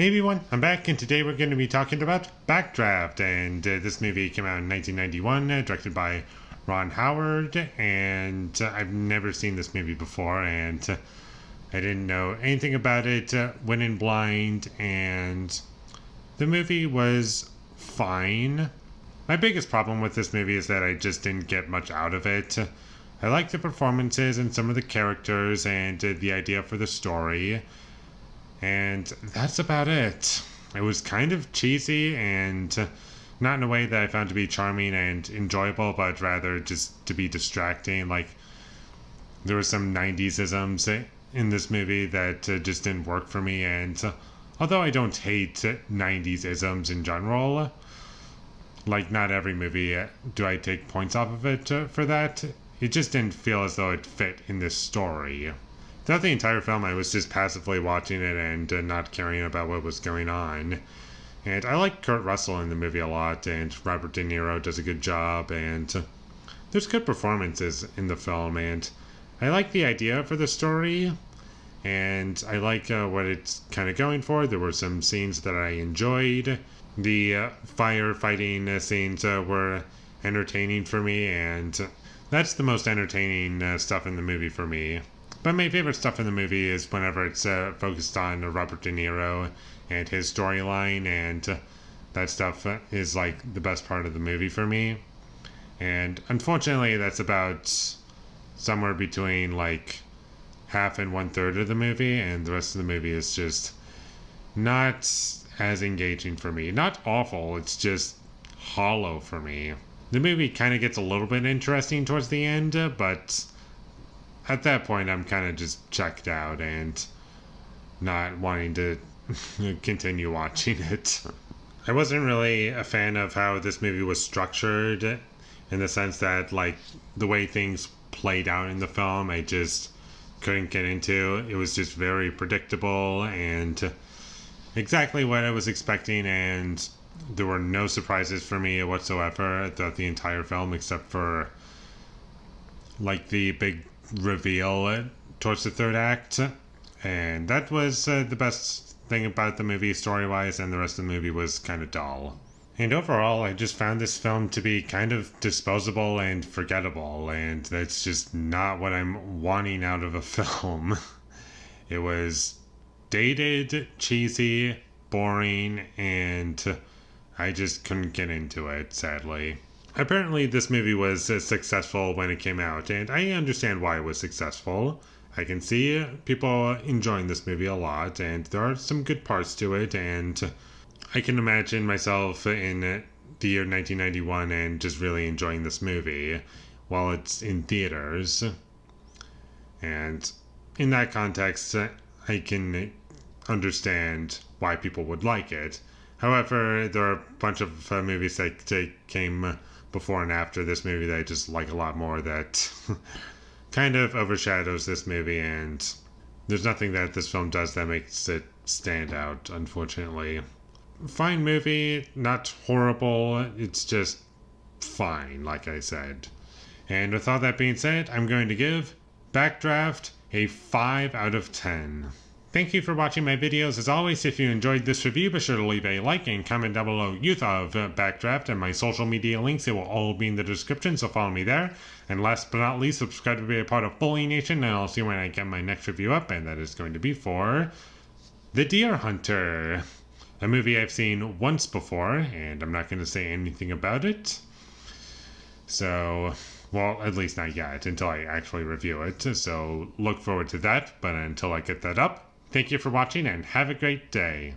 Hey everyone, I'm back, and today we're going to be talking about Backdraft, and this movie came out in 1991, directed by Ron Howard, and I've never seen this movie before, and I didn't know anything about it, went in blind, and the movie was fine. My biggest problem with this movie is that I just didn't get much out of it. I liked the performances and some of the characters and the idea for the story. And that's about it. It was kind of cheesy and not in a way that I found to be charming and enjoyable, but rather just to be distracting. Like, there were some 90s isms in this movie that just didn't work for me. And although I don't hate 90s isms in general, like, not every movie do I take points off of it for that. It just didn't feel as though it fit in this story. Throughout the entire film, I was just passively watching it and not caring about what was going on. And I like Kurt Russell in the movie a lot, and Robert De Niro does a good job, and there's good performances in the film, and I like the idea for the story, and I like what it's kind of going for. There were some scenes that I enjoyed. The firefighting scenes were entertaining for me, and that's the most entertaining stuff in the movie for me. But my favorite stuff in the movie is whenever it's focused on Robert De Niro and his storyline, and that stuff is like the best part of the movie for me. And unfortunately, that's about somewhere between like half and 1/3 of the movie, and the rest of the movie is just not as engaging for me. Not awful, it's just hollow for me. The movie kind of gets a little bit interesting towards the end, but at that point, I'm kind of just checked out and not wanting to continue watching it. I wasn't really a fan of how this movie was structured, in the sense that, like, the way things played out in the film, I just couldn't get into. It was just very predictable and exactly what I was expecting, and there were no surprises for me whatsoever throughout the entire film, except for, like, the big reveal towards the third act, and that was the best thing about the movie story-wise, and the rest of the movie was kind of dull. And overall, I just found this film to be kind of disposable and forgettable, and that's just not what I'm wanting out of a film. It was dated, cheesy, boring, and I just couldn't get into it, sadly. Apparently, this movie was successful when it came out, and I understand why it was successful. I can see people enjoying this movie a lot, and there are some good parts to it, and I can imagine myself in the year 1991 and just really enjoying this movie while it's in theaters. And in that context, I can understand why people would like it. However, there are a bunch of movies that came before and after this movie that I just like a lot more that kind of overshadows this movie, and there's nothing that this film does that makes it stand out, unfortunately. Fine movie, not horrible, it's just fine, like I said. And with all that being said, I'm going to give Backdraft a 5 out of 10. Thank you for watching my videos. As always, if you enjoyed this review, be sure to leave a like and comment down below what you thought of Backdraft, and my social media links, they will all be in the description, so follow me there. And last but not least, subscribe to be a part of Foley Nation, and I'll see you when I get my next review up, and that is going to be for The Deer Hunter, a movie I've seen once before, and I'm not going to say anything about it. So, well, at least not yet, until I actually review it, so look forward to that. But until I get that up, thank you for watching, and have a great day.